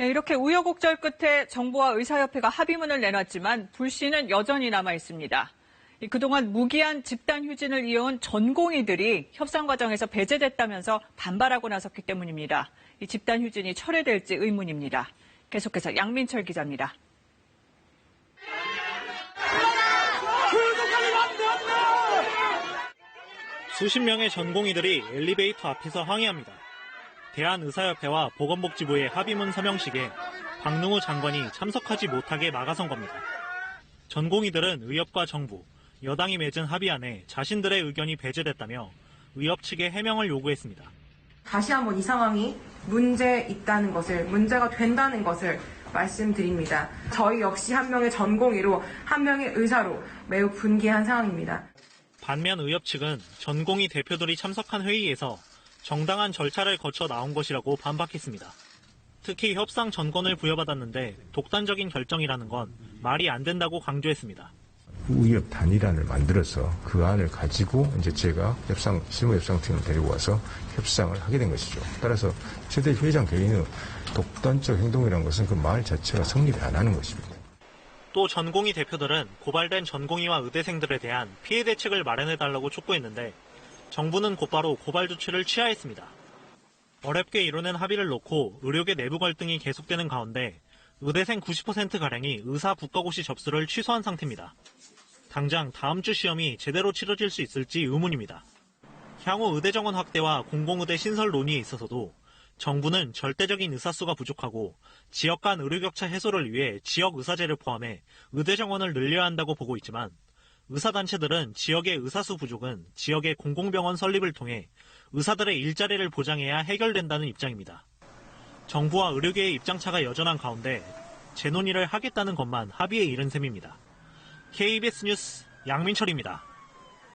네, 이렇게 우여곡절 끝에 정부와 의사협회가 합의문을 내놨지만 불씨는 여전히 남아 있습니다. 그동안 무기한 집단 휴진을 이어온 전공의들이 협상 과정에서 배제됐다면서 반발하고 나섰기 때문입니다. 이 집단 휴진이 철회될지 의문입니다. 계속해서 양민철 기자입니다. 수십 명의 전공의들이 엘리베이터 앞에서 항의합니다. 대한의사협회와 보건복지부의 합의문 서명식에 박능우 장관이 참석하지 못하게 막아선 겁니다. 전공의들은 의협과 정부, 여당이 맺은 합의안에 자신들의 의견이 배제됐다며 의협 측에 해명을 요구했습니다. 다시 한번 이 상황이 문제 있다는 것을, 문제가 된다는 것을 말씀드립니다. 저희 역시 한 명의 전공의로 한 명의 의사로 매우 분개한 상황입니다. 반면 의협 측은 전공의 대표들이 참석한 회의에서 정당한 절차를 거쳐 나온 것이라고 반박했습니다. 특히 협상 전권을 부여받았는데 독단적인 결정이라는 건 말이 안 된다고 강조했습니다. 의협 단일안을 만들어서 그 안을 가지고 이제 제가 실무협상팀을 데리고 와서 협상을 하게 된 것이죠. 따라서 최대 회장 개인의 독단적 행동이라는 것은 그 말 자체가 성립이 안 하는 것입니다. 또 전공의 대표들은 고발된 전공의와 의대생들에 대한 피해 대책을 마련해달라고 촉구했는데 정부는 곧바로 고발 조치를 취하했습니다. 어렵게 이뤄낸 합의를 놓고 의료계 내부 갈등이 계속되는 가운데 의대생 90%가량이 의사 국가고시 접수를 취소한 상태입니다. 당장 다음 주 시험이 제대로 치러질 수 있을지 의문입니다. 향후 의대 정원 확대와 공공의대 신설 논의에 있어서도 정부는 절대적인 의사수가 부족하고 지역 간 의료격차 해소를 위해 지역 의사제를 포함해 의대 정원을 늘려야 한다고 보고 있지만 의사단체들은 지역의 의사수 부족은 지역의 공공병원 설립을 통해 의사들의 일자리를 보장해야 해결된다는 입장입니다. 정부와 의료계의 입장차가 여전한 가운데 재논의를 하겠다는 것만 합의에 이른 셈입니다. KBS 뉴스 양민철입니다.